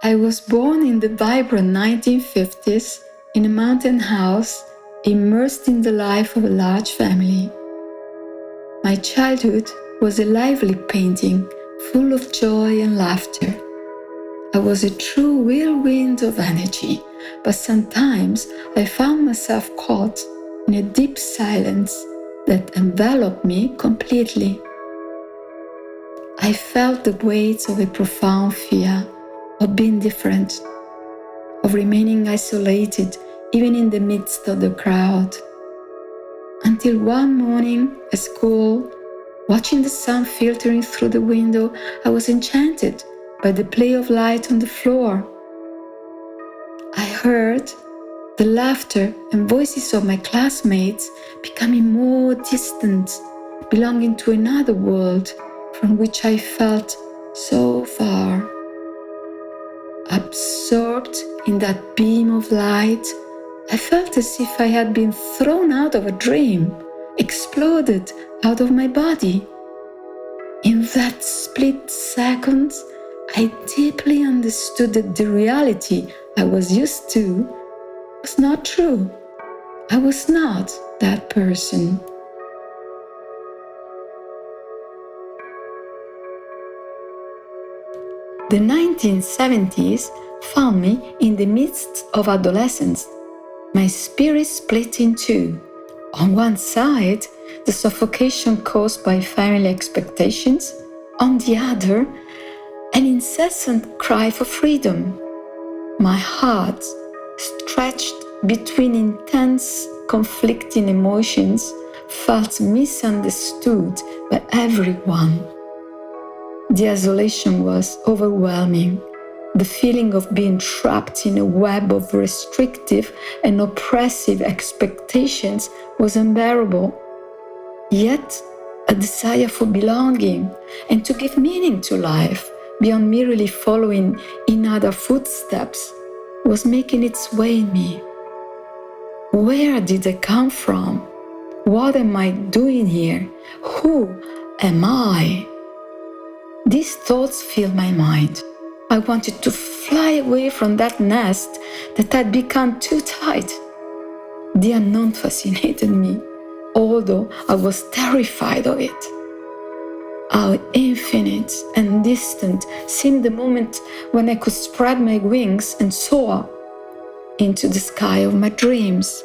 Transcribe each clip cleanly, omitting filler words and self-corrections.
I was born in the vibrant 1950s in a mountain house, immersed in the life of a large family. My childhood was a lively painting, full of joy and laughter. I was a true whirlwind of energy, but sometimes I found myself caught in a deep silence that enveloped me completely. I felt the weight of a profound fear of being different, of remaining isolated even in the midst of the crowd. Until one morning at school, watching the sun filtering through the window, I was enchanted by the play of light on the floor. I heard the laughter and voices of my classmates becoming more distant, belonging to another world from which I felt so far. Absorbed in that beam of light, I felt as if I had been thrown out of a dream, exploded out of my body. In that split second, I deeply understood that the reality I was used to was not true. I was not that person. The 1970s found me in the midst of adolescence. My spirit split in two. On one side, the suffocation caused by family expectations. On the other, an incessant cry for freedom. My heart, stretched between intense, conflicting emotions, felt misunderstood by everyone. The isolation was overwhelming. The feeling of being trapped in a web of restrictive and oppressive expectations was unbearable. Yet, a desire for belonging and to give meaning to life, beyond merely following in other footsteps, was making its way in me. Where did I come from? What am I doing here? Who am I? These thoughts filled my mind. I wanted to fly away from that nest that had become too tight. The unknown fascinated me, although I was terrified of it. How infinite and distant seemed the moment when I could spread my wings and soar into the sky of my dreams.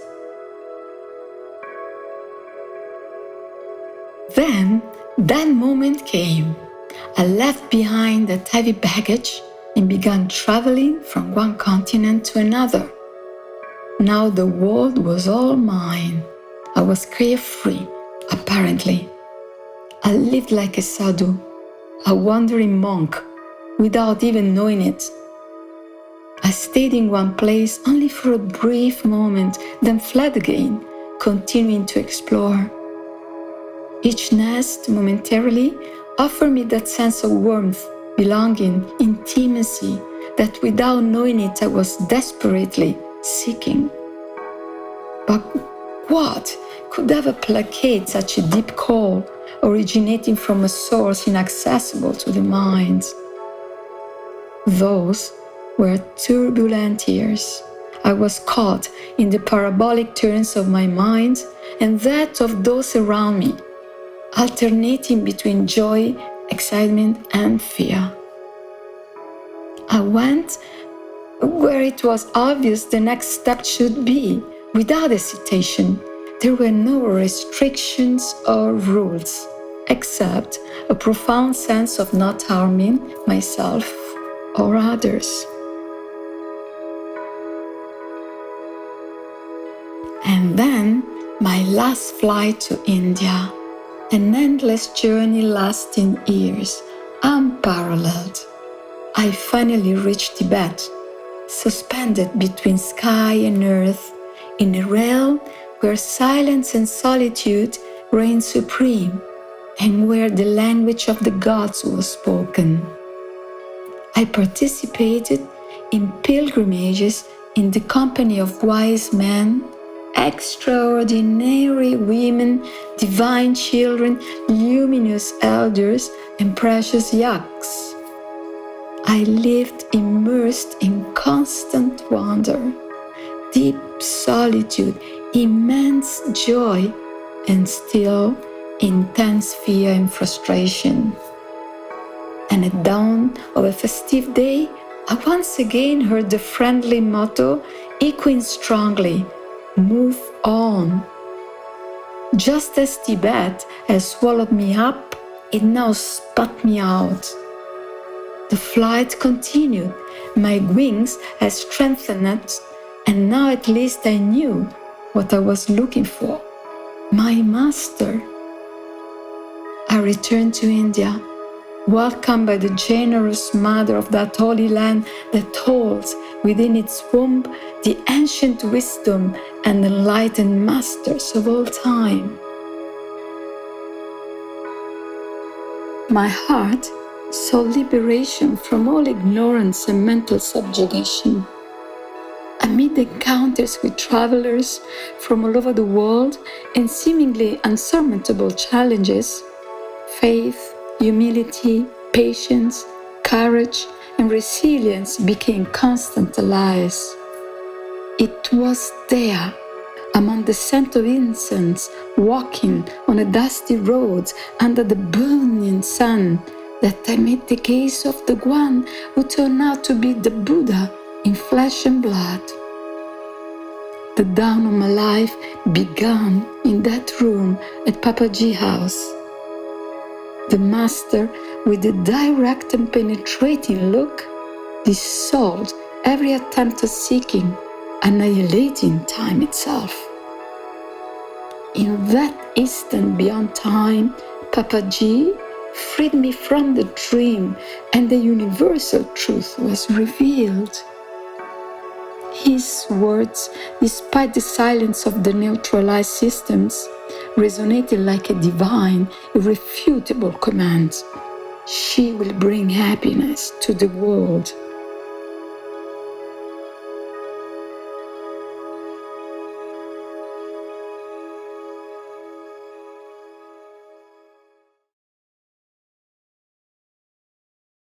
Then that moment came. I left behind that heavy baggage and began traveling from one continent to another. Now the world was all mine. I was carefree, apparently. I lived like a sadhu, a wandering monk, without even knowing it. I stayed in one place only for a brief moment, then fled again, continuing to explore. Each nest momentarily offered me that sense of warmth, belonging, intimacy that without knowing it I was desperately seeking. But what could ever placate such a deep call originating from a source inaccessible to the mind? Those were turbulent years. I was caught in the parabolic turns of my mind and that of those around me, alternating between joy, excitement, and fear. I went where it was obvious the next step should be, without hesitation. There were no restrictions or rules, except a profound sense of not harming myself or others. And then my last flight to India. An endless journey lasting years, unparalleled. I finally reached Tibet, suspended between sky and earth, in a realm where silence and solitude reigned supreme, and where the language of the gods was spoken. I participated in pilgrimages in the company of wise men, extraordinary women, divine children, luminous elders, and precious yaks. I lived immersed in constant wonder, deep solitude, immense joy, and still intense fear and frustration. And at dawn of a festive day, I once again heard the friendly motto echoing strongly, "Move on." Just as Tibet has swallowed me up, it now spat me out. The flight continued, my wings had strengthened, and now at least I knew what I was looking for, my master. I returned to India, welcomed by the generous mother of that holy land that holds within its womb the ancient wisdom and enlightened masters of all time. My heart saw liberation from all ignorance and mental subjugation. Amid encounters with travelers from all over the world and seemingly unsurmountable challenges, faith, humility, patience, courage, and resilience became constant allies. It was there, among the scent of incense, walking on a dusty road under the burning sun, that I met the gaze of the one who turned out to be the Buddha in flesh and blood. The dawn of my life began in that room at Papaji's house. The master, with a direct and penetrating look, dissolved every attempt at seeking, annihilating time itself. In that instant beyond time, Papaji freed me from the dream, and the universal truth was revealed. His words, despite the silence of the neutralized systems, resonated like a divine, irrefutable command. She will bring happiness to the world.